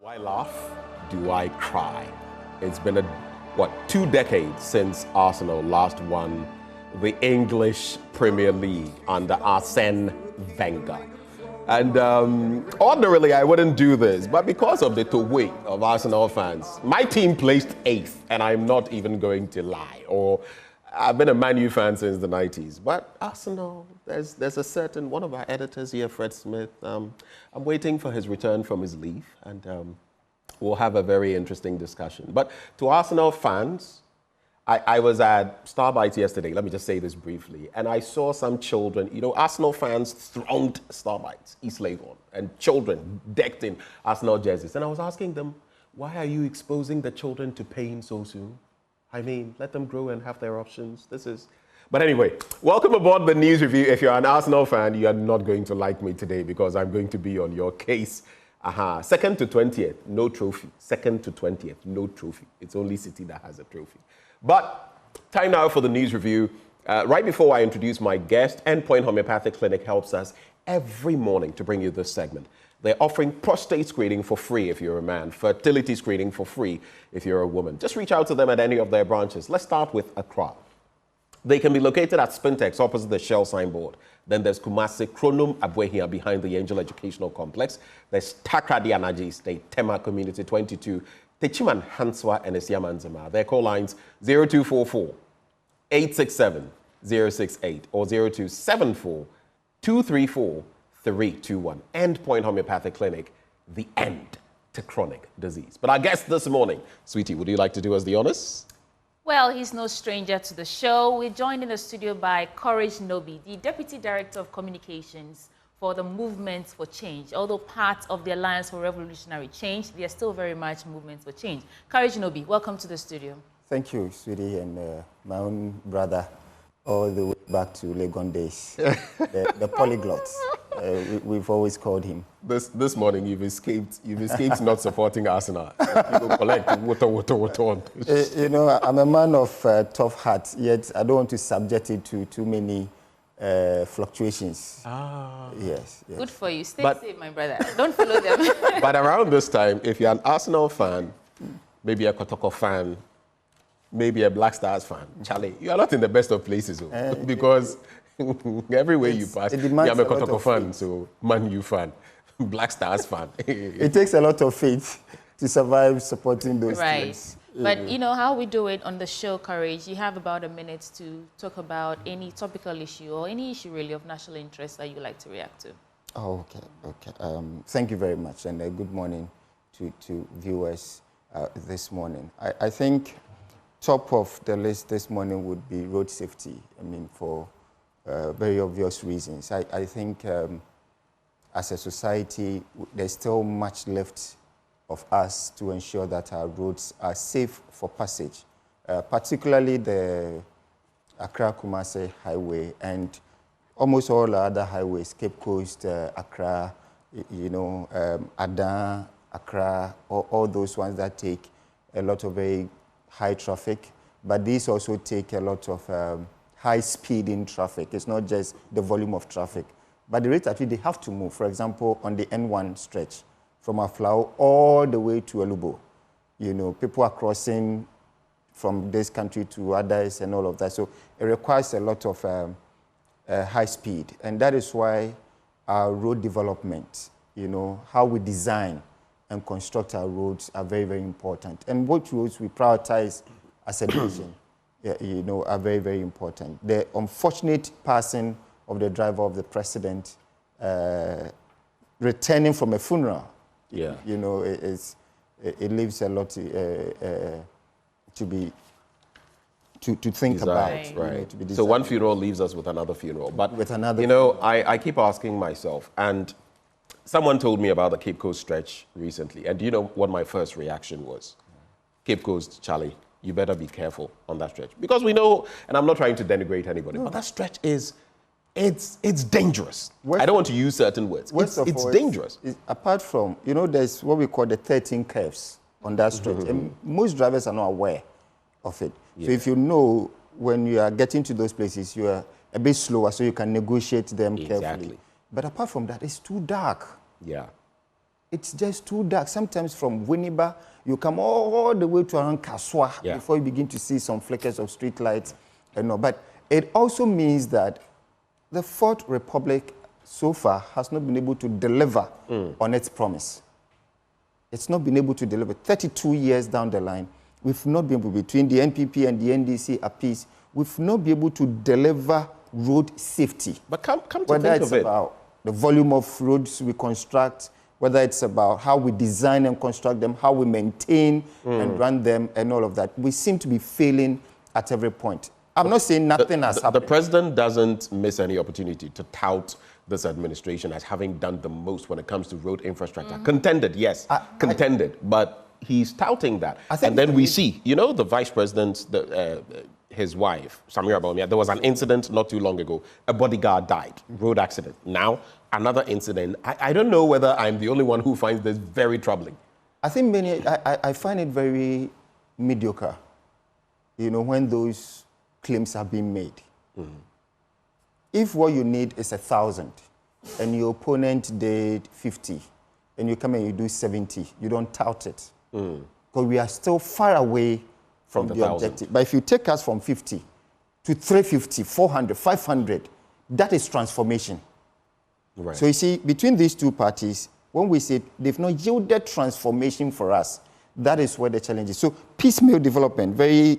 Do I laugh? Do I cry? It's been 2 decades since Arsenal last won the English Premier League under Arsene Wenger. And ordinarily, I wouldn't do this, but because of the weight of Arsenal fans, my team placed 8th, and I'm not even going to lie. Or I've been a Man U fan since the 90s, but Arsenal, there's a certain one of our editors here, Fred Smith. I'm waiting for his return from his leave, and we'll have a very interesting discussion. But to Arsenal fans, I was at Starbites yesterday, let me just say this briefly, and I saw some children, Arsenal fans thronged Starbites, East Legon, and children decked in Arsenal jerseys. And I was asking them, why are you exposing the children to pain so soon? I mean, let them grow and have their options. But anyway, welcome aboard the news review. If you're an Arsenal fan, you are not going to like me today because I'm going to be on your case. 2nd to 20th, no trophy. 2nd to 20th, no trophy. It's only City that has a trophy. But time now for the news review. Right before I introduce my guest, Endpoint Homeopathic Clinic helps us every morning to bring you this segment. They're offering prostate screening for free if you're a man, fertility screening for free if you're a woman. Just reach out to them at any of their branches. Let's start with Accra. They can be located at Spintex opposite the Shell signboard. Then there's Kumasi, Kronum, Abuehia behind the Angel Educational Complex. There's Takrady Anaji Estate, Tema Community 22, Techiman Hanswa and Esiamanzima. Their call lines 0244 867 068 or 0274 234 321. Endpoint Homeopathic Clinic, the end to chronic disease. But our guest this morning, Sweetie, would you like to do us the honors? Well, he's no stranger to the show. We're joined in the studio by Courage Nobi, the Deputy Director of Communications for the Movement for Change. Although part of the Alliance for Revolutionary Change, they are still very much movements for change. Courage Nobi, welcome to the studio. Thank you, sweetie, and my own brother, all the way back to Legon days, the polyglots. We've always called him. This morning, you've escaped not supporting Arsenal. People collect water on. I'm a man of tough heart, yet I don't want to subject it to too many fluctuations. Yes. Good for you. Stay safe, my brother. Don't follow them. But around this time, if you're an Arsenal fan, maybe a Kotoko fan, maybe a Black Stars fan, Charlie, you are not in the best of places, because everywhere you pass, I'm a Kotoko fan, so Man U fan, Black Stars fan. It takes a lot of faith to survive supporting those teams. But how we do it on the show, Courage, you have about a minute to talk about any topical issue or any issue really of national interest that you'd like to react to. Oh, okay. Thank you very much, and good morning to viewers this morning. I think top of the list this morning would be road safety. I mean, for very obvious reasons. I think as a society, there's still much left of us to ensure that our roads are safe for passage, particularly the Accra-Kumasi highway and almost all other highways, Cape Coast, Accra, Adan, Accra, all those ones that take a lot of very high traffic, but these also take a lot of high speed in traffic. It's not just the volume of traffic, but the rate at which they have to move. For example, on the N1 stretch, from Aflao all the way to Elubo, people are crossing from this country to others and all of that. So it requires a lot of high speed, and that is why our road development, how we design and construct our roads are very, very important. And what roads we prioritize as a nation, are very, very important. The unfortunate passing of the driver of the president returning from a funeral, it leaves a lot to think about. Right. To be so one funeral leaves us with another funeral. But with another, I keep asking myself, and someone told me about the Cape Coast stretch recently, and do you know what my first reaction was? Cape Coast, Charlie, you better be careful on that stretch. Because we know, and I'm not trying to denigrate anybody, but that stretch it's dangerous. I don't want to use certain words. It's dangerous. Apart from, there's what we call the 13 curves on that stretch, and most drivers are not aware of it. Yeah. So if you know when you are getting to those places, you are a bit slower so you can negotiate them carefully. But apart from that, it's too dark. Yeah. it's just too dark. Sometimes from Winneba, you come all the way to around Kaswa before you begin to see some flickers of street lights. But it also means that the Fourth Republic so far has not been able to deliver on its promise. It's not been able to deliver. 32 years down the line, we've not been able, between the NPP and the NDC apiece, we've not been able to deliver road safety. But come to whether think it's of it, about the volume of roads we construct, whether it's about how we design and construct them, how we maintain and run them, and all of that, we seem to be failing at every point. I'm not saying nothing has happened. The president doesn't miss any opportunity to tout this administration as having done the most when it comes to road infrastructure. Contended, yes, contended, but he's touting that. And then we see, you know, the vice president, his wife, Samira Bawumia, there was an incident not too long ago. A bodyguard died, road accident. Now, another incident. I don't know whether I'm the only one who finds this very troubling. I think I find it very mediocre, you know, when those claims are being made. If what you need is 1,000 and your opponent did 50 and you come and you do 70, you don't tout it. Because we are still far away from the objective. But if you take us from 50 to 350, 400, 500, that is transformation. Right. So you see, between these two parties, when we say they've not yielded transformation for us, that is where the challenge is. So piecemeal development, very,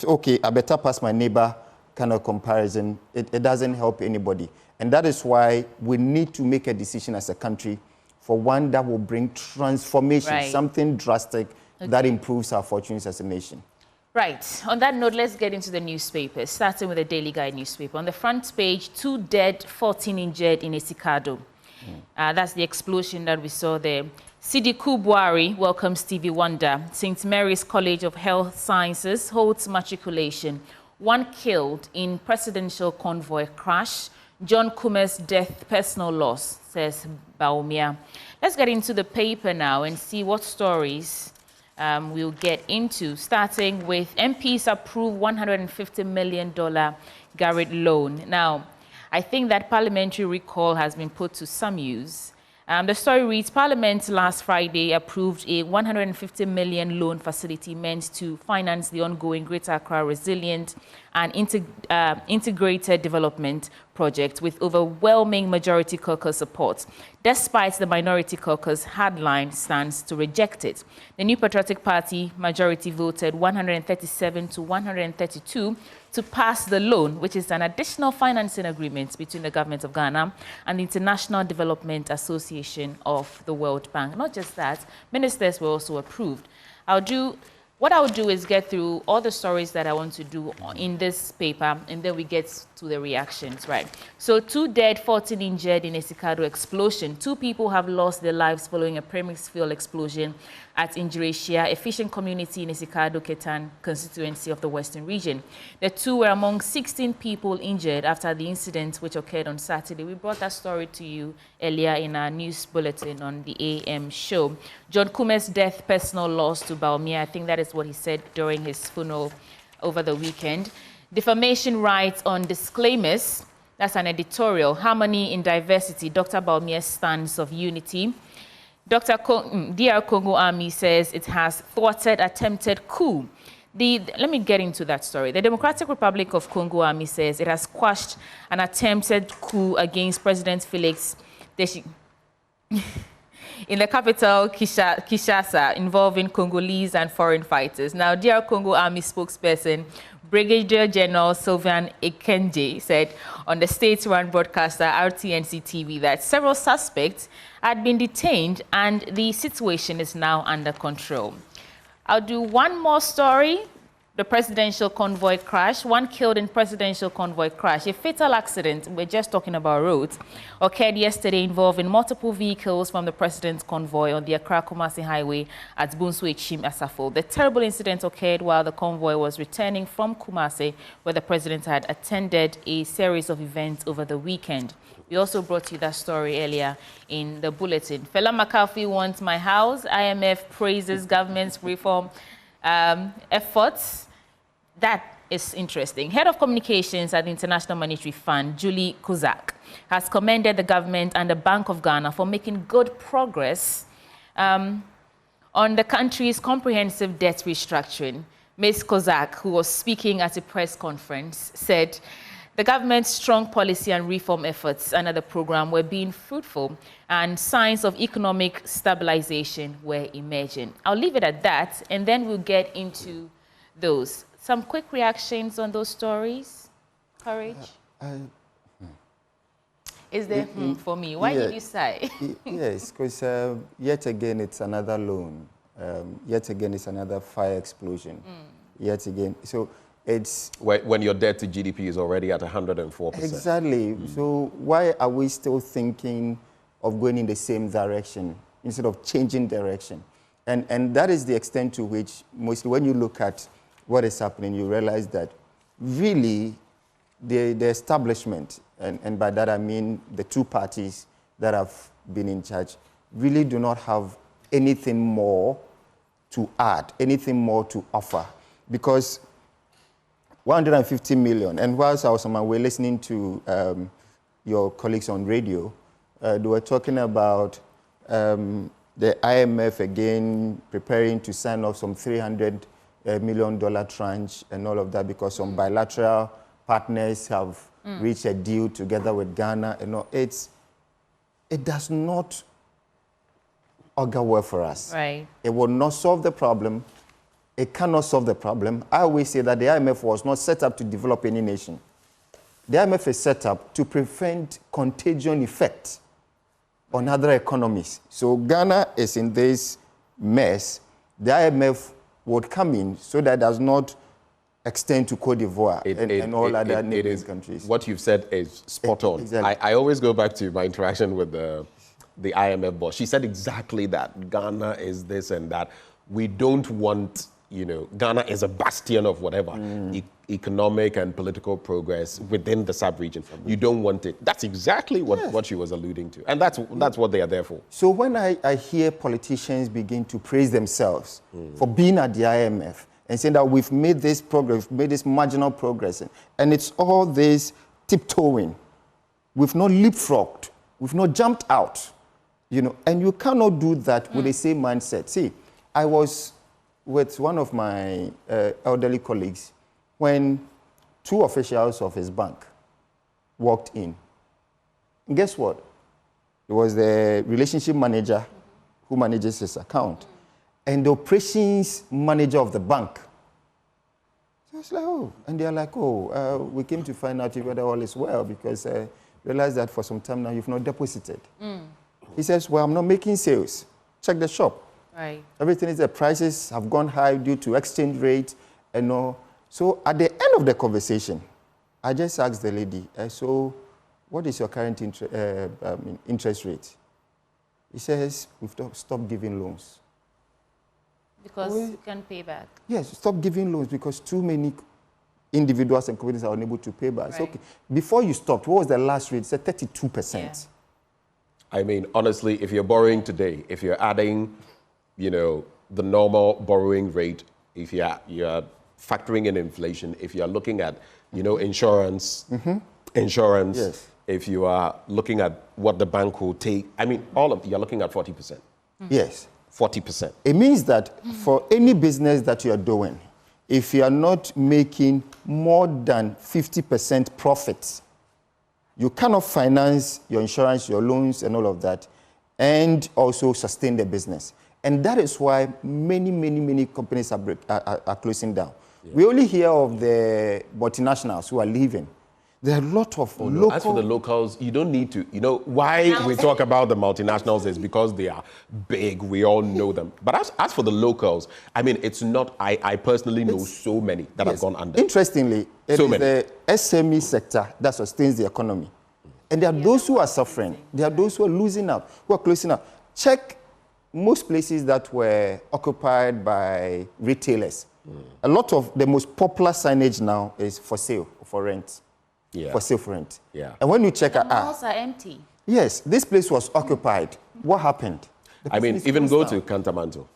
okay, I better pass my neighbor kind of comparison, it doesn't help anybody. And that is why we need to make a decision as a country for one that will bring transformation, something drastic that improves our fortunes as a nation. Right. On that note, let's get into the newspapers, starting with the Daily Guide newspaper. On the front page, 2 dead, 14 injured in Esikado. That's the explosion that we saw there. Sidiku Buhari welcomes Stevie Wonder. St. Mary's College of Health Sciences holds matriculation. 1 killed in presidential convoy crash. John Kumah's death, personal loss, says Bawumia. Let's get into the paper now and see what stories we'll get into, starting with MPs approve $150 million Garrett loan. Now, I think that parliamentary recall has been put to some use. The story reads, Parliament last Friday approved a $150 million loan facility meant to finance the ongoing Greater Accra Resilient and Integrated Development Project with overwhelming majority caucus support, despite the minority caucus hardline stance to reject it. The New Patriotic Party majority voted 137 to 132 to pass the loan, which is an additional financing agreement between the government of Ghana and the International Development Association of the World Bank. Not just that, ministers were also approved. What I'll do is get through all the stories that I want to do in this paper, and then we get to the reactions, right? So 2 dead, 14 injured in a Esikado explosion. 2 people have lost their lives following a premix fuel explosion at Injireshia, a fishing community in Esikado Ketan constituency of the Western region. The 2 were among 16 people injured after the incident which occurred on Saturday. We brought that story to you earlier in our news bulletin on the AM show. John Kumah's death, personal loss to Bawumia. I think that is what he said during his funeral over the weekend. Defamation rights on disclaimers. That's an editorial. Harmony in diversity. Dr. Bawumia's stance of unity. DR Congo Army says it has thwarted attempted coup. Let me get into that story. The Democratic Republic of Congo Army says it has quashed an attempted coup against President Felix Tshisekedi in the capital, Kinshasa, involving Congolese and foreign fighters. Now, DR Congo Army spokesperson Brigadier General Sylvain Ekenge said on the state-run broadcaster RTNC TV that several suspects had been detained and the situation is now under control. I'll do one more story. The presidential convoy crash. 1 killed in presidential convoy crash. A fatal accident, we're just talking about roads, occurred yesterday involving multiple vehicles from the president's convoy on the Accra-Kumasi highway at Bunsu-Echim, Asafo. The terrible incident occurred while the convoy was returning from Kumasi, where the president had attended a series of events over the weekend. We also brought you that story earlier in the bulletin. Fela McCarthy wants my house. IMF praises government's reform efforts. That is interesting. Head of Communications at the International Monetary Fund, Julie Kozak, has commended the government and the Bank of Ghana for making good progress On the country's comprehensive debt restructuring, Ms. Kozak, who was speaking at a press conference, said the government's strong policy and reform efforts under the program were being fruitful and signs of economic stabilization were emerging. I'll leave it at that, and then we'll get into those. Some quick reactions on those stories? Courage? Is there for me? Why did you say? Yes, because yet again, it's another loan. Yet again, it's another fire explosion. Yet again. So it's... When your debt to GDP is already at 104%. Exactly. So why are we still thinking of going in the same direction instead of changing direction? And that is the extent to which, mostly when you look at what is happening, you realize that really the establishment, and by that I mean the two parties that have been in charge, really do not have anything more to add, anything more to offer. Because 150 million, and whilst I was on my way listening to your colleagues on radio, they were talking about the IMF again preparing to sign off some $300 million tranche and all of that because some bilateral partners have reached a deal together with Ghana. You know, it does not augur well for us. Right. It will not solve the problem. It cannot solve the problem. I always say that the IMF was not set up to develop any nation. The IMF is set up to prevent contagion effect on other economies. So Ghana is in this mess. The IMF would come in so that it does not extend to Cote d'Ivoire and all other neighboring countries. What you've said is spot on. Exactly. I always go back to my interaction with the IMF boss. She said exactly that. Ghana is this and that. We don't want, you know, Ghana is a bastion of whatever, economic and political progress within the sub-region. You don't want it. That's exactly what she was alluding to. And that's what they are there for. So when I hear politicians begin to praise themselves for being at the IMF and saying that we've made this progress, we've made this marginal progress, and it's all this tiptoeing. We've not leapfrogged. We've not jumped out. You know, and you cannot do that with the same mindset. See, I was with one of my elderly colleagues when two officials of his bank walked in. And guess what? It was the relationship manager who manages his account and the operations manager of the bank. So I was like, oh. And they're like, oh, we came to find out whether all is well because realized that for some time now you've not deposited. He says, well, I'm not making sales. Check the shop. Right. Everything is, the prices have gone high due to exchange rate and all. So at the end of the conversation, I just asked the lady, so what is your current interest rate? He says, we've stopped giving loans. Because you can pay back. Yes, stop giving loans because too many individuals and companies are unable to pay back. Right. So, okay, before you stopped, what was the last rate? It said 32%. Yeah. I mean, honestly, if you're borrowing today, if you're adding, you know, the normal borrowing rate, if you're factoring in inflation, if you're looking at, you know, insurance, Yes. if you are looking at what the bank will take, I mean, you're looking at 40%. Yes. 40%. It means that for any business that you are doing, if you are not making more than 50% profits, you cannot finance your insurance, your loans, and all of that, and also sustain the business. And that is why many companies are closing down. Yeah. We only hear of the multinationals who are leaving. There are a lot of local... As for the locals, you don't need to. You know, why we talk about the multinationals is because they are big. We all know them. But as for the locals, I mean, it's not... I personally know so many that have gone under. Interestingly, it is the SME sector that sustains the economy. And there are those who are suffering. There are those who are losing out, who are closing out. Check most places that were occupied by retailers. A lot of the most popular signage now is for sale, for rent. Yeah. For sale for rent. Yeah. And when you check The malls are empty. Yes, this place was occupied. What happened? I mean, even go to Cantamanto,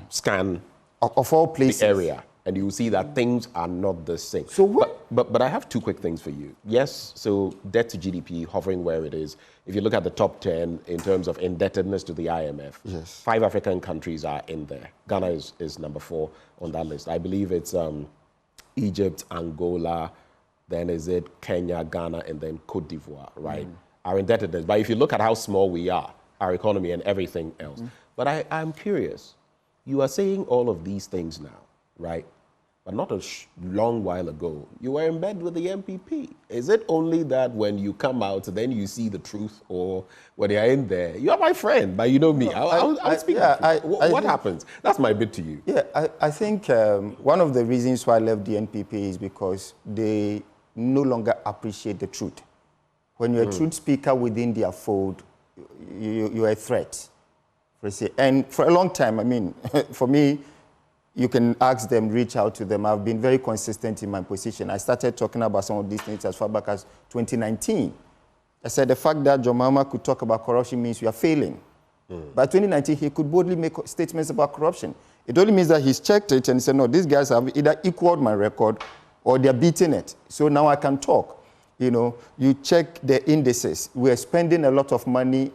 scan of all places. the area, and you will see that things are not the same. So what? But I have two quick things for you. Yes, so debt to GDP hovering where it is. If you look at the top 10 in terms of indebtedness to the IMF, yes, 5 African countries are in there. Ghana is number 4 on that list. I believe it's Egypt, Angola, then is it Kenya, Ghana, and then Cote d'Ivoire, right? Our indebtedness. But if you look at how small we are, our economy and everything else. But I'm curious. You are saying all of these things now, right? But not a long while ago, you were in bed with the MPP. Is it only that when you come out, then you see the truth, or when you're in there, you're my friend, but you know me, I'll speak. Yeah, what happens? That's my bit to you. Yeah, I think one of the reasons why I left the NPP is because they no longer appreciate the truth. When you're a truth speaker within their fold, you're a threat. And for a long time, I mean, for me, you can ask them, reach out to them. I've been very consistent in my position. I started talking about some of these things as far back as 2019. I said the fact that John Kumah could talk about corruption means we are failing. By 2019, he could boldly make statements about corruption. It only means that he's checked it and said, no, these guys have either equaled my record or they're beating it. So now I can talk. You know, you check the indices. We're spending a lot of money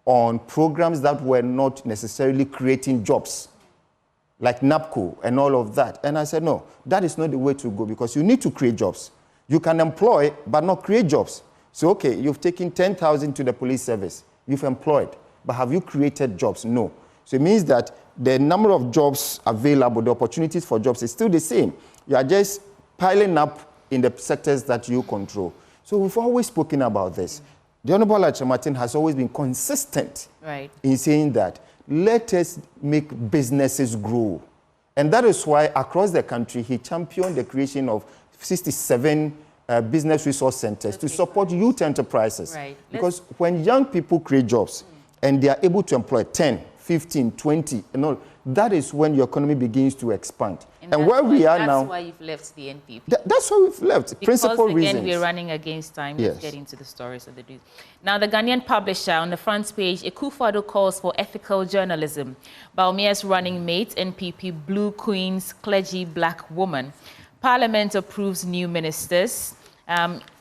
on programs that were not necessarily creating jobs, like NAPCO and all of that. And I said, no, that is not the way to go, because you need to create jobs. You can employ, but not create jobs. So, okay, you've taken 10,000 to the police service. You've employed, but have you created jobs? No. So it means that the number of jobs available, the opportunities for jobs is still the same. You are just piling up in the sectors that you control. So we've always spoken about this. The Honorable Elijah Martin has always been consistent in saying that let us make businesses grow. And that is why across the country, he championed the creation of 67 business resource centers to support youth enterprises. Because when young people create jobs and they are able to employ 10, 15, 20, and all, that is when your economy begins to expand. And where we are now... That's why you've left the NPP. That's why we've left. Principal reasons. Again, we're running against time. Let's get into the stories of the day. Now, the Ghanaian publisher on the front page, Akufo-Addo calls for ethical journalism. Bawumia's running mate, NPP Blue Queens clergy black woman. Parliament approves new ministers.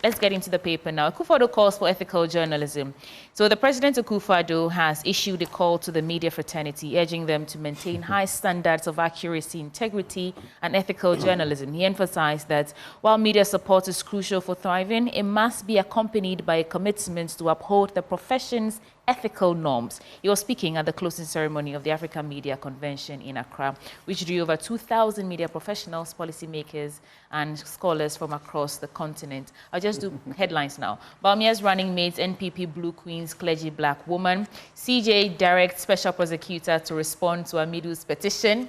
Let's get into the paper now. Akufo-Addo calls for ethical journalism. So the President Akufo-Addo has issued a call to the media fraternity, urging them to maintain high standards of accuracy, integrity, and ethical journalism. He emphasized that while media support is crucial for thriving, it must be accompanied by a commitment to uphold the profession's ethical norms. He was speaking at the closing ceremony of the African Media Convention in Accra, which drew over 2,000 media professionals, policymakers, and scholars from across the continent. I'll just do headlines now. Bawumia's running mate, NPP Blue Queens clergy black woman. CJ directs special prosecutor to respond to Amidu's petition.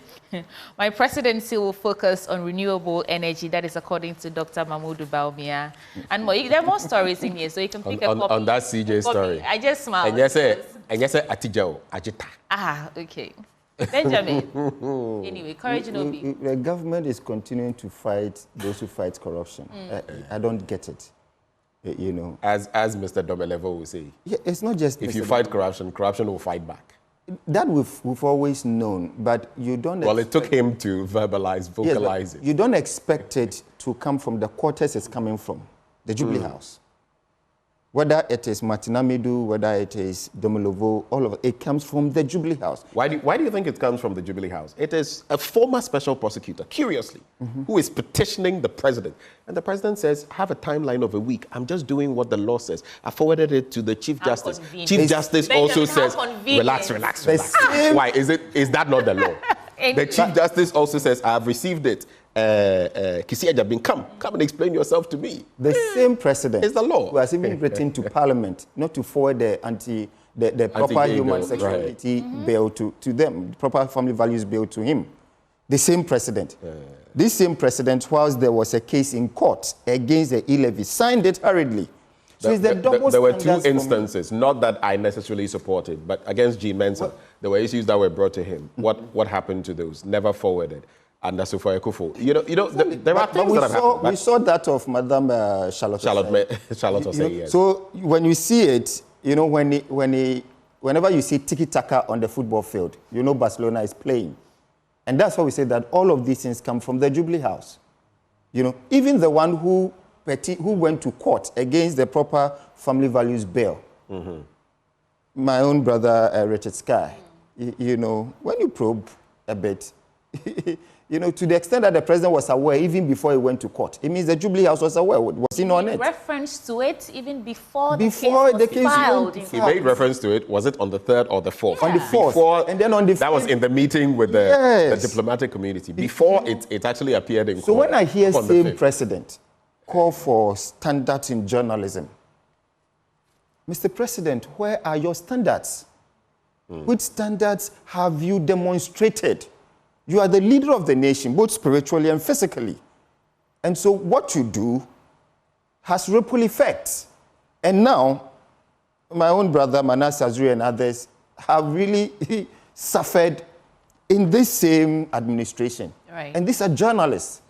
My presidency will focus on renewable energy. That is according to Dr. Mahmoud Bawumia. And more. There are more stories in here, so you can pick a copy. On that CJ story. I just smiled. And yes, Atijao, Ajita. Ah, okay. Benjamin. Anyway, courage no be. The government is continuing to fight those who fight corruption. I don't get it. You know. As Mr. Domelevo will say. Yeah, it's not just... If you fight corruption, corruption will fight back. That we've always known, but you don't... Well, it took him to vocalize it. You don't expect it to come from the quarters it's coming from, the Jubilee House. Whether it is Martin Amidu, whether it is Domelovo, all of it comes from the Jubilee House. Why do you think it comes from the Jubilee House? It is a former special prosecutor, curiously, who is petitioning the president. And the president says, I have a timeline of a week. I'm just doing what the law says. I forwarded it to the Chief Justice. Chief Justice also says, relax. Why? Is that not the law? The Chief Justice also says, I have received it. Kisi Ejabin, come and explain yourself to me. The same president is the law. Who has even written to Parliament not to forward the proper human sexuality bill to them, proper family values bill to him. The same president. This same president, whilst there was a case in court against the e-levy, signed it hurriedly. So it's the double there were two instances, not that I necessarily supported, but against G. Mensah, there were issues that were brought to him. What happened to those? Never forwarded. And that's for Akufo. You know, there are things that have happened. We saw that of Madame Charlotte Osei, yes. So when you see it, you know, whenever you see tiki-taka on the football field, you know Barcelona is playing. And that's why we say that all of these things come from the Jubilee House. You know, even the one who went to court against the proper family values bill, my own brother, Richard Sky, you know, when you probe a bit, you know, to the extent that the president was aware even before he went to court, it means the Jubilee House was aware. Was he not on it? Reference to it even before the case was filed. He made reference to it. Was it on the 3rd or the 4th? Yeah. On the 4th. Before, and then on the 5th. That was in the meeting with the diplomatic community. Before it actually appeared in court. So when I hear same president call for standards in journalism, Mr. President, where are your standards? Which standards have you demonstrated? You are the leader of the nation, both spiritually and physically. And so what you do has ripple effects. And now, my own brother, Manas Azuri, and others have really suffered in this same administration. Right. And these are journalists.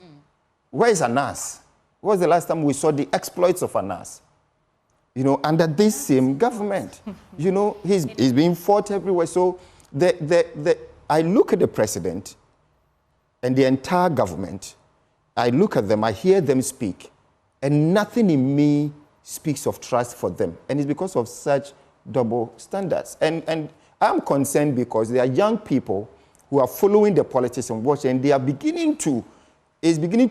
Where is Anas? When was the last time we saw the exploits of Anas? You know, under this same government. You know, he's being fought everywhere. So I look at the president and the entire government, I look at them, I hear them speak, and nothing in me speaks of trust for them. And it's because of such double standards. And I'm concerned because there are young people who are following the politics and watching, and they are beginning to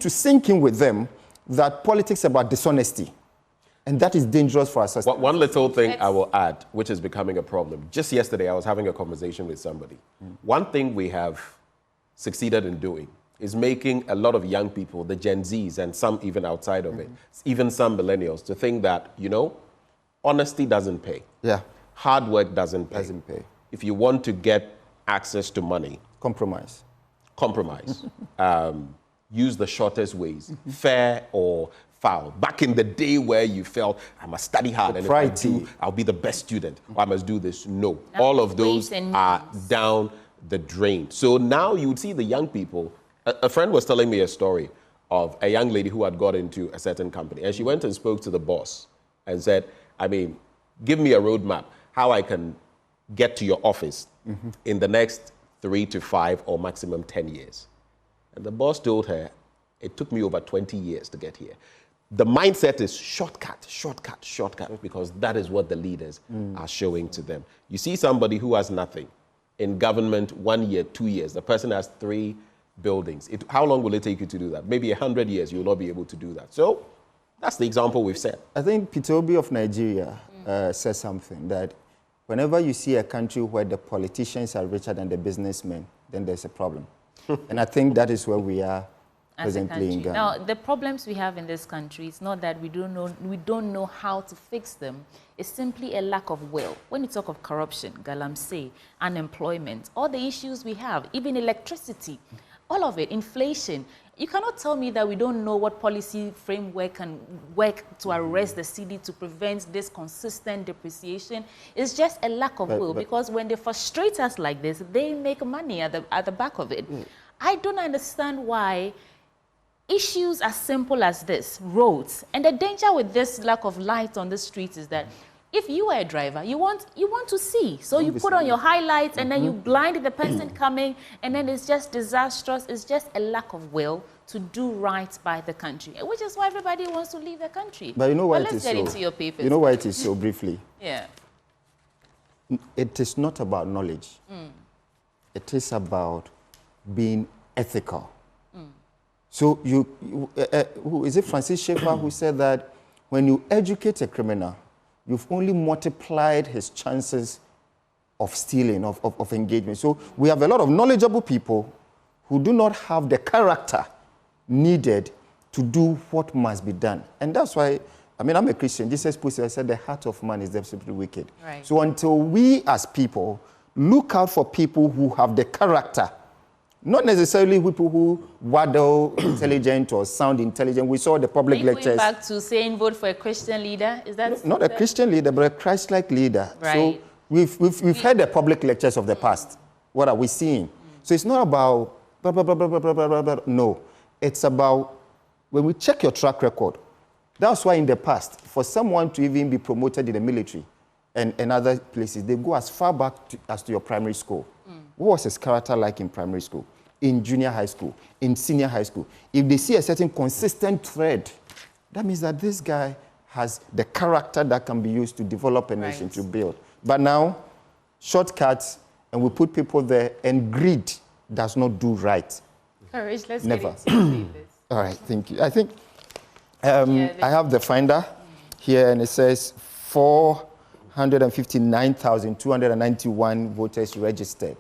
sink in with them that politics is about dishonesty. And that is dangerous for our society. One little thing I will add, which is becoming a problem. Just yesterday, I was having a conversation with somebody. One thing we have succeeded in doing is making a lot of young people, the Gen Zs and some even outside of it, even some millennials, to think that, you know, honesty doesn't pay. Yeah. Hard work doesn't pay. If you want to get access to money, compromise. Use the shortest ways, fair or foul. Back in the day where you felt, I must study hard, and if I do, I'll be the best student, or I must do this. No. All of those are down the drain. So now you would see the young people. A friend was telling me a story of a young lady who had got into a certain company, and she went and spoke to the boss and said, I mean, give me a roadmap how I can get to your office in the next 3 to 5 or maximum 10 years. And the boss told her, it took me over 20 years to get here. The mindset is shortcut, because that is what the leaders are showing to them. You see somebody who has nothing in government 1 year, 2 years. The person has 3 buildings. How long will it take you to do that? Maybe 100 years, you will not be able to do that. So that's the example we've set. I think Peter Obi of Nigeria says something that whenever you see a country where the politicians are richer than the businessmen, then there's a problem. And I think that is where we are presently in Ghana. Now, the problems we have in this country is not that we don't know how to fix them. It's simply a lack of will. When you talk of corruption, galamsey, unemployment, all the issues we have, even electricity, all of it, inflation. You cannot tell me that we don't know what policy framework can work to arrest the cedi to prevent this consistent depreciation. It's just a lack of will, because when they frustrate us like this, they make money at the back of it. I don't understand why issues as simple as this, roads, and the danger with this lack of light on the streets is that if you are a driver, you want to see. So you put on your highlights and then you blind the person coming, and then it's just disastrous. It's just a lack of will to do right by the country, which is why everybody wants to leave the country. But you know why it is let's get into your papers. You know why it is so briefly? Yeah. It is not about knowledge. It is about being ethical. So who is it, Francis Schaeffer, who said that when you educate a criminal, you've only multiplied his chances of stealing, of engagement. So we have a lot of knowledgeable people who do not have the character needed to do what must be done. And that's why, I mean, I'm a Christian. Jesus said the heart of man is desperately wicked. Right. So until we as people look out for people who have the character, not necessarily people who waddle intelligent or sound intelligent. We saw the public lectures. Going back to saying vote for a Christian leader, is that not a Christian leader, but a Christ-like leader? Right. So we've heard the public lectures of the past. What are we seeing? So it's not about blah, blah, blah, blah, blah, blah, blah, blah. No, it's about when we check your track record. That's why in the past, for someone to even be promoted in the military and other places, they go as far back as to your primary school. What was his character like in primary school? in junior high school, in senior high school, if they see a certain consistent thread, that means that this guy has the character that can be used to develop a nation, to build. But now, shortcuts, and we put people there, and greed does not do right. Courage, let's Never. get into this. All right, thank you. I think I have the finder here, and it says 459,291 voters registered.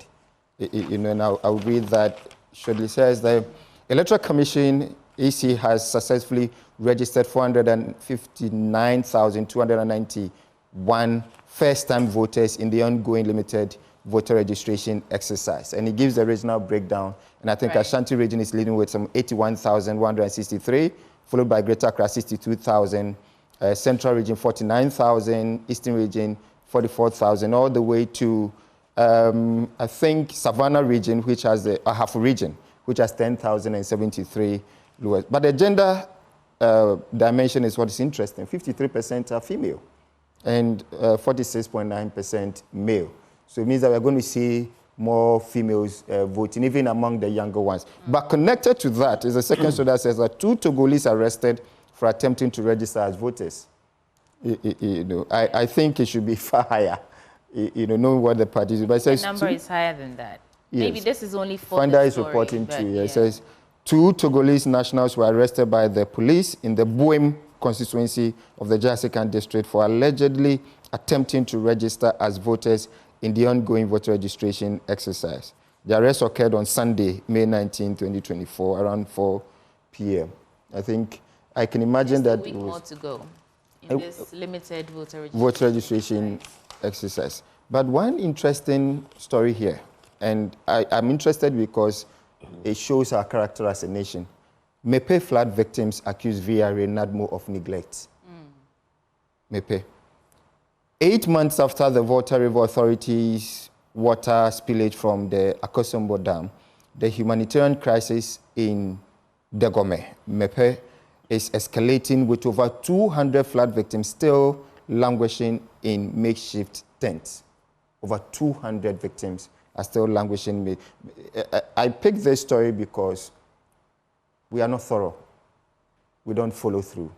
And I'll read that shortly. It says the Electoral Commission, EC, has successfully registered 459,291 first-time voters in the ongoing limited voter registration exercise. And it gives the regional breakdown. And I think Ashanti region is leading with some 81,163, followed by Greater Accra 62,000, Central region 49,000, Eastern region 44,000, all the way to, I think, Savannah region, which has the Ahafo region, which has 10,073 lowest. But the gender dimension is what is interesting. 53% are female and 46.9% male. So it means that we're going to see more females voting, even among the younger ones. But connected to that is a second story that says that 2 Togolese arrested for attempting to register as voters. I think it should be far higher, knowing what the party is. But it says the number is higher than that. Yes. Maybe this is only for Finder is reporting to you. It says 2 Togolese nationals were arrested by the police in the Boem constituency of the Jasikan district for allegedly attempting to register as voters in the ongoing voter registration exercise. The arrest occurred on Sunday, May 19, 2024, around 4 p.m. I think I can imagine that it was more to go in this limited voter registration exercise. But one interesting story here, and I'm interested because it shows our character as a nation. Mepe flood victims accuse VRA NADMO of neglect. Mepe. 8 months after the Volta River Authority's water spillage from the Akosombo Dam, the humanitarian crisis in Degome, Mepe, is escalating with over 200 flood victims still languishing in makeshift tents. Over 200 victims are still languishing. I picked this story because we are not thorough. We don't follow through.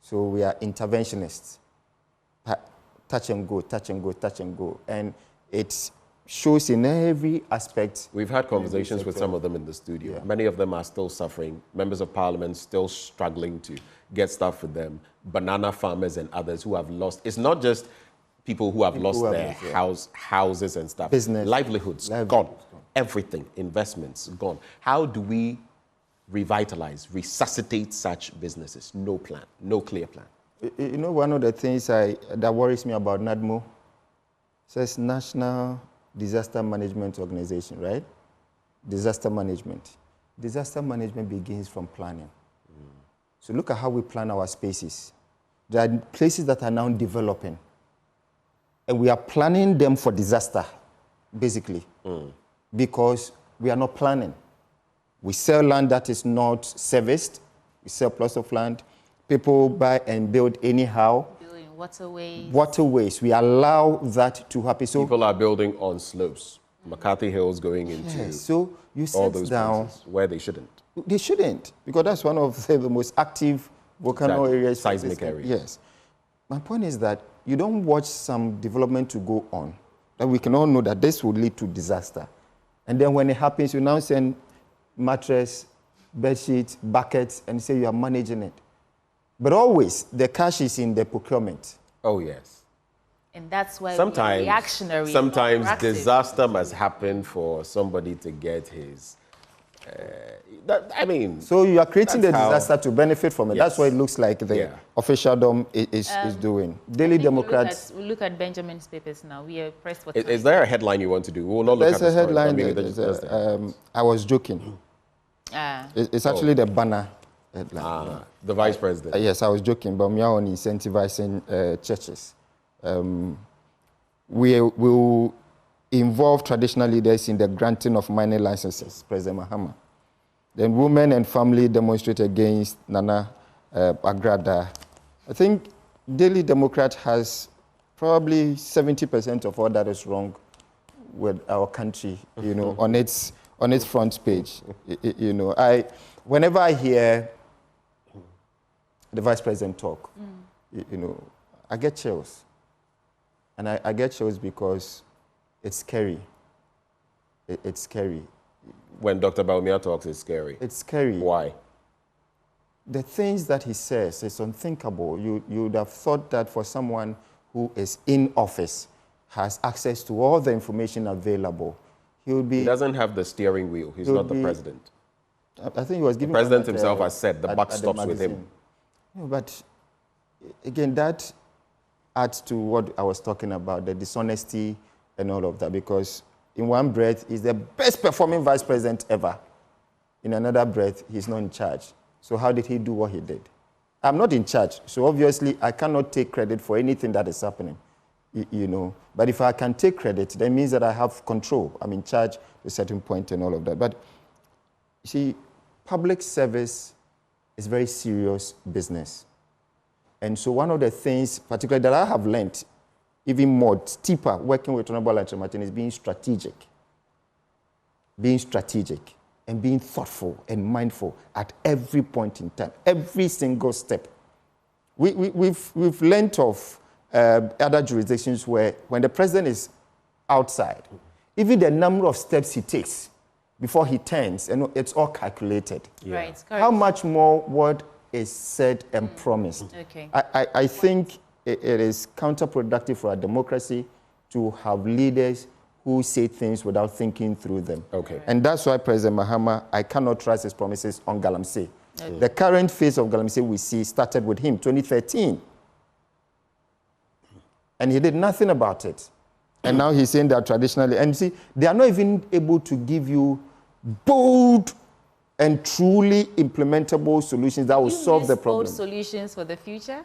So we are interventionists. Touch and go, touch and go, touch and go. And it shows in every aspect. We've had conversations with some of them in the studio. Yeah. Many of them are still suffering. Members of parliament still struggling to get stuff for them. Banana farmers and others who have lost. It's not just people who have lost their houses and stuff. Business. Livelihoods, gone. Everything, investments, gone. How do we revitalize, resuscitate such businesses? No plan, no clear plan. One of the things that worries me about NADMO says National Disaster Management Organization, right? Disaster management. Disaster management begins from planning. So look at how we plan our spaces. There are places that are now developing, and we are planning them for disaster, basically, because we are not planning. We sell land that is not serviced. We sell plots of land. People buy and build anyhow. Building waterways. Waterways. We allow that to happen. So people are building on slopes. McCarthy Hills going into so you all those places where they shouldn't. They shouldn't, because that's one of the most active volcano areas. Seismic areas. Yes. My point is that you don't watch some development to go on, that we can all know that this will lead to disaster. And then when it happens, you now send mattress, bedsheet, buckets, and say you are managing it. But always, the cash is in the procurement. Oh, yes. And that's why sometimes, we are reactionary. Sometimes disaster must happen for somebody to get his... So you are creating the disaster to benefit from it. Yes. That's what it looks like the officialdom is doing. Daily Democrats... We look at Benjamin's papers now. We are pressed for time. Is there a headline you want to do? We will not look at the story. There's a headline. I was joking. It's actually the banner headline. The vice president. Yes, I was joking, but we are on incentivizing churches. We will involve traditional leaders in the granting of mining licenses, President Mahama. Then women and family demonstrate against Nana Agrada. I think Daily Democrat has probably 70% of all that is wrong with our country, on its on its front page. You know, whenever I hear the Vice President talk, you know, I get chills. And I get chills because it's scary. It's scary. When Dr. Bawumia talks, it's scary. It's scary. Why? The things that he says is unthinkable. You would have thought that for someone who is in office, has access to all the information available, he doesn't have the steering wheel. He's not the president. I think he was giving... The president himself has said the buck stops with him. No, but again, that adds to what I was talking about, the dishonesty and all of that, because in one breath, he's the best performing vice president ever. In another breath, he's not in charge. So how did he do what he did? I'm not in charge, so obviously I cannot take credit for anything that is happening, you know. But if I can take credit, that means that I have control. I'm in charge to a certain point and all of that. But you see, public service is very serious business. And so one of the things, particularly that I have learned, even more deeper, working with Honorable Elijah Martin, is being strategic. Being strategic and being thoughtful and mindful at every point in time, every single step. We've learned of other jurisdictions where when the president is outside, even the number of steps he takes before he turns, and it's all calculated. Yeah. Right. How much more what is said and promised? Okay. I think it is counterproductive for our democracy to have leaders who say things without thinking through them. Okay. And that's why President Mahama, I cannot trust his promises on Galamsey. Okay. The current phase of Galamsey we see started with him, 2013. And he did nothing about it. And now he's saying that traditionally, and see, they are not even able to give you bold and truly implementable solutions that will solve the problem. Bold solutions for the future?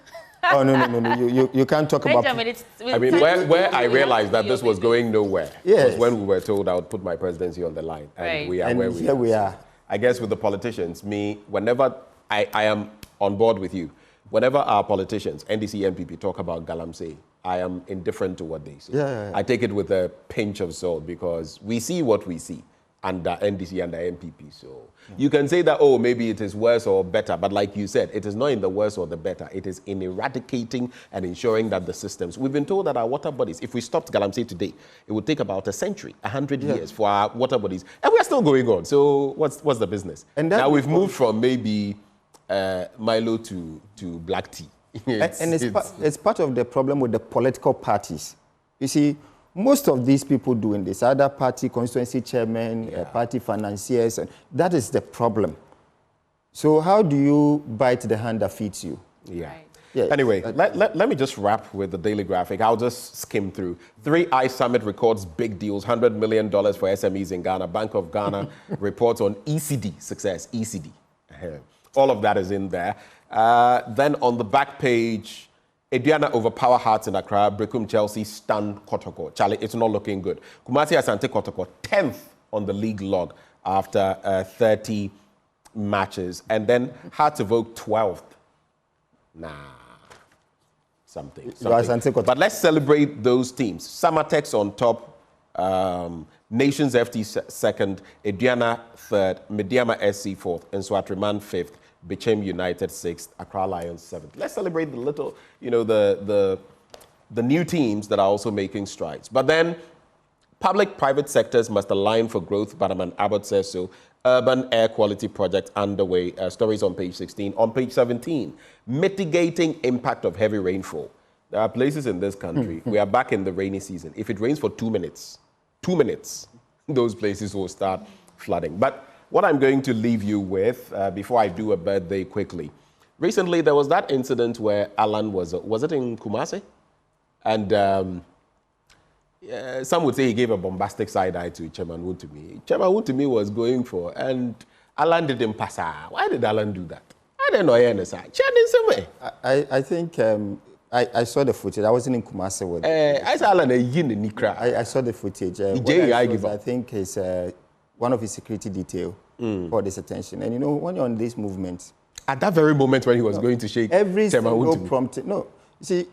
Oh, no. You can't talk about... I mean, where I realized that this was going nowhere was when we were told I would put my presidency on the line. And we are where we are. Here we are. I guess with the politicians, whenever I am on board with you, whenever our politicians, NDC MPP, talk about Galamsey, I am indifferent to what they say. Yeah. I take it with a pinch of salt because we see what we see under NDC and the MPP. So you can say that, oh, maybe it is worse or better. But like you said, it is not in the worse or the better. It is in eradicating and ensuring that the systems. We've been told that our water bodies, if we stopped Galamsey today, it would take about a century, 100 years for our water bodies. And we're still going on. So what's the business? And now we've moved from maybe Milo to black tea. It's part of the problem with the political parties. You see, most of these people doing this, either party constituency chairmen, party financiers, and that is the problem. So how do you bite the hand that feeds you? Yeah. Right. Yeah. Anyway, let me just wrap with the Daily Graphic. I'll just skim through. 3i Summit records big deals, $100 million for SMEs in Ghana. Bank of Ghana reports on ECD success, ECD. All of that is in there. Then on the back page, Ediana overpower Hearts in Accra, Brekum Chelsea stun Kotoko. Charlie, it's not looking good. Kumasi Asante Kotoko, 10th on the league log after 30 matches. And then Hearts evoke 12th. Nah, something. But let's celebrate those teams. Samatex on top, Nations FT second, Ediana third, Mediama SC fourth, and Swatriman fifth. Became United 6th, Accra Lions 7th. Let's celebrate the little, the new teams that are also making strides. But then, public-private sectors must align for growth, Banaman Abbott says so. Urban air quality project underway. Stories on page 16. On page 17, mitigating impact of heavy rainfall. There are places in this country, we are back in the rainy season. If it rains for 2 minutes, those places will start flooding. But what I'm going to leave you with, before I do a birthday quickly, recently there was that incident where Alan was it in Kumasi? And some would say he gave a bombastic side eye to Chairman Wontumi. Chairman Wontumi was going for, and Alan didn't pass her. Why did Alan do that? I don't know. I think I saw the footage. I wasn't in Kumasi with I saw Alan I saw the footage. I think his one of his security detail for this attention. And when you're on this movement... At that very moment when he was going to shake every single prompt... No, you see,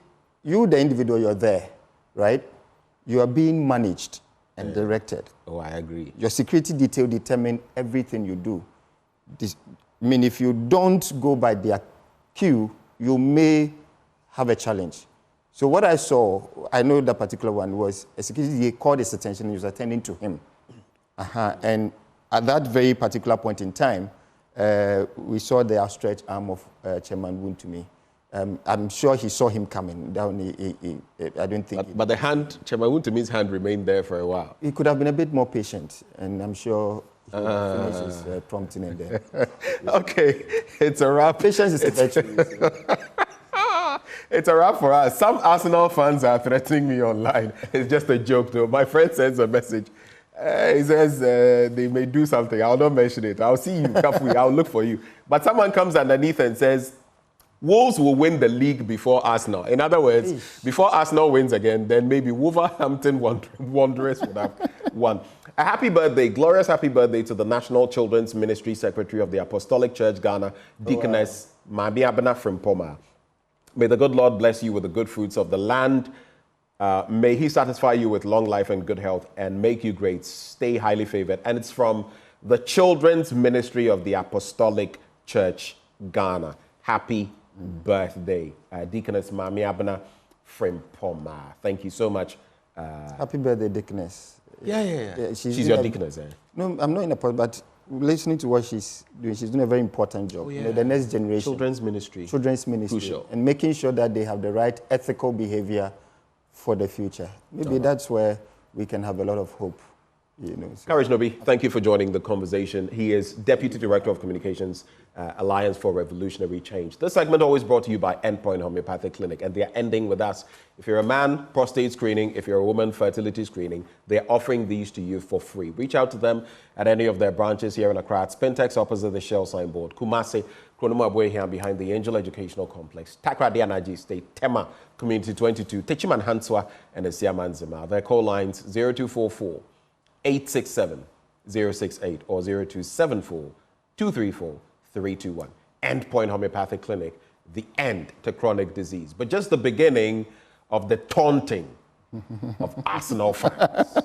you, the individual, you're there, right? You are being managed. and directed. Oh, I agree. Your security detail determine everything you do. If you don't go by their cue, you may have a challenge. So what I saw, I know that particular one was a security DA called his attention and he was attending to him. And at that very particular point in time, we saw the outstretched arm of Chairman Wontumi. I'm sure he saw him coming down. I don't think. But the hand, Chairman Wuntumi's hand remained there for a while. He could have been a bit more patient, and I'm sure he would have finished his prompting in there. Okay, it's a wrap. Patience is a virtue. It's a wrap for us. Some Arsenal fans are threatening me online. It's just a joke, though. My friend sends a message. He says they may do something. I'll not mention it. I'll see you, Kafui. I'll look for you. But someone comes underneath and says, Wolves will win the league before Arsenal. In other words, before Arsenal wins again, then maybe Wolverhampton Wanderers would have won. A happy birthday, glorious happy birthday to the National Children's Ministry Secretary of the Apostolic Church Ghana, Deaconess Mabi Abena Frimpoma. May the good Lord bless you with the good fruits of the land. May he satisfy you with long life and good health and make you great. Stay highly favored. And it's from the Children's Ministry of the Apostolic Church Ghana. Happy birthday, Deaconess Mami Abena Frimpoma. Thank you so much. Happy birthday, Deaconess. Yeah. She's your deaconess, eh? No, I'm not in a point, but listening to what she's doing a very important job. Oh, yeah. The next generation. Children's ministry. Crucial. And making sure that they have the right ethical behavior for the future. Maybe that's where we can have a lot of hope. Courage Nobi, thank you for joining the conversation. He is Deputy Director of Communications, Alliance for Revolutionary Change. This segment always brought to you by Endpoint Homeopathic Clinic, and they're ending with us. If you're a man, prostate screening. If you're a woman, fertility screening. They're offering these to you for free. Reach out to them at any of their branches here in Accra. It's Pentex opposite the Shell signboard. Kumasi, Kronomabwe here behind the Angel Educational Complex. Takrady Anaji State, Tema, Community 22, Techiman Hanswa, and the Siaman Zima. Their call lines 0244 867 068 or 0274 234 321. Endpoint Homeopathic Clinic, the end to chronic disease, but just the beginning of the taunting of Arsenal fans.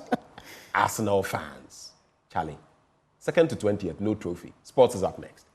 Arsenal fans. Charlie, 2nd to 20th, no trophy. Sports is up next.